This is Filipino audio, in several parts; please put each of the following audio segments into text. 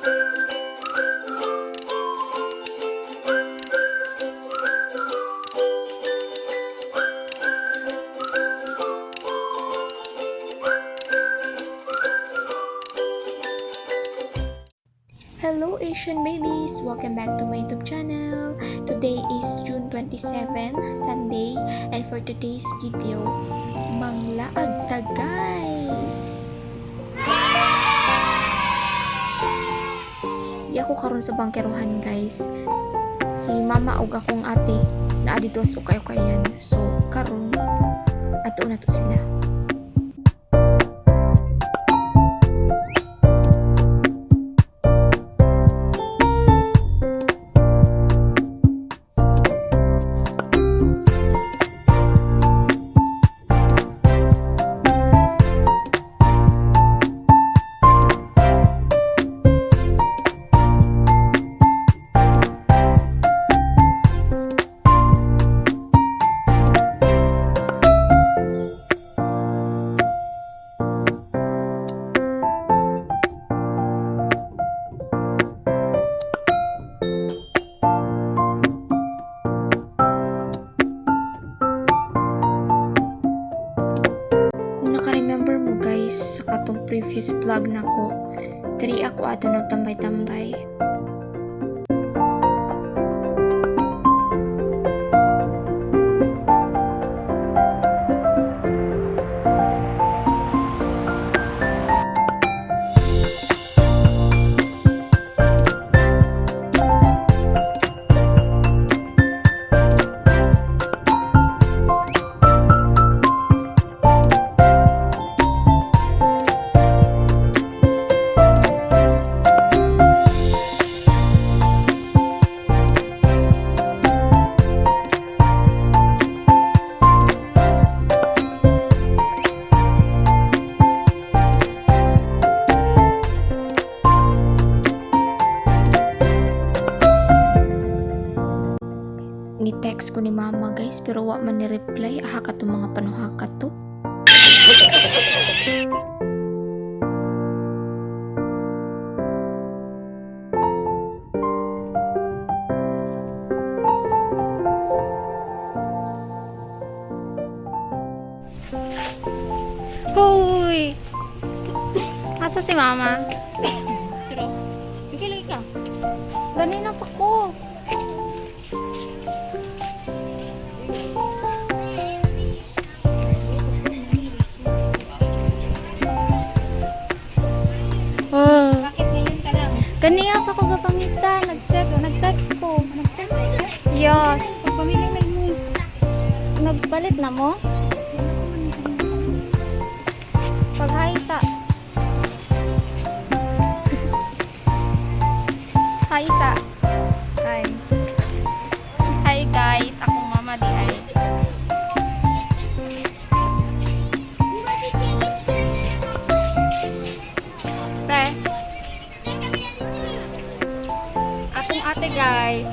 Hello Asian babies! Welcome back to my YouTube channel. Today is June 27, Sunday, and for today's video, manglaag ta guys! Di ako karon sa bangkerohan guys. Si mama ug akong ate naa dito sa ukay-ukayan. So karon ato na to sila. Naka-remember mo guys sa katong previous vlog nako, diri ako ato nagtambay-tambay. Ni-text ko ni mama guys pero wa man ni-reply. Aha ka to mga panuhaka to. Hoy! Asa si mama? Pero, lagi ka. Ganina pa ko. Oh. Bakit ngayon ka lang? Ganiya pa ko gapangita. Nag-text ko. Yes. Pagpamilang mo. Nagpalit na mo? Paghaita. Haita. Hi. Hi guys. Akong mama di ay. Te. Akong ate guys.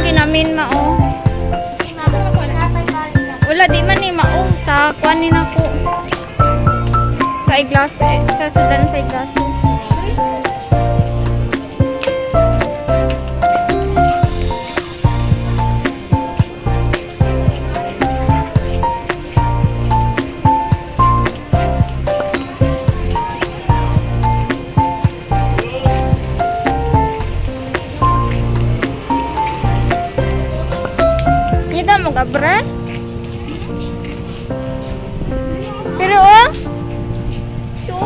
ang ginamin mao. Wala di man ni mao sa kuan ni nako. Sa iglas sa sudan sa iglas. Nyida mo gabre? Pero oh. So.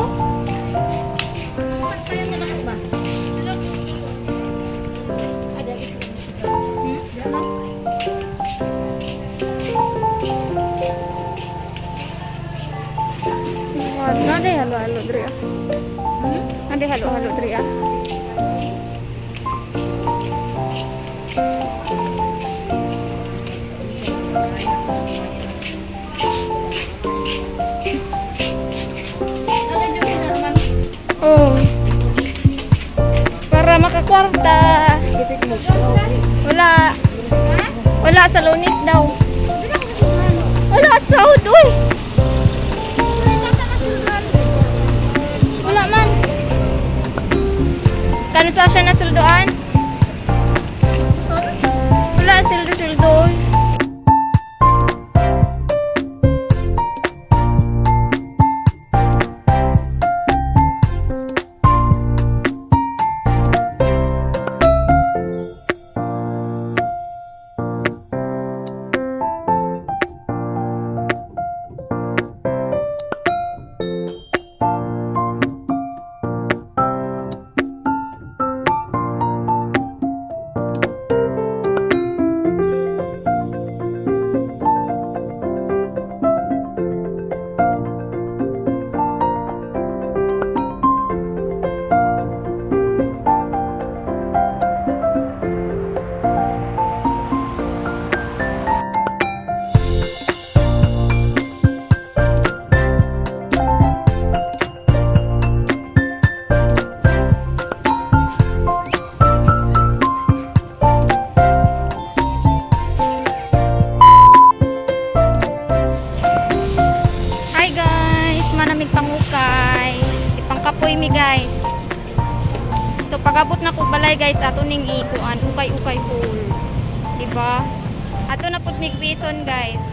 Ada halo-halo diri. Ada halo-halo diri. Oh. Para makakwarta. Wala. Wala sa Lunes daw. Wala sahod, uy. Wala man. Kano sa siya na sildoan? Wala sildo-sildo, uy. Pangukay ipangkapoy mi guys, so pagabot na ko balay guys ato ning ikuan ukay-ukay pool, diba? Ato na pud mig bison guys.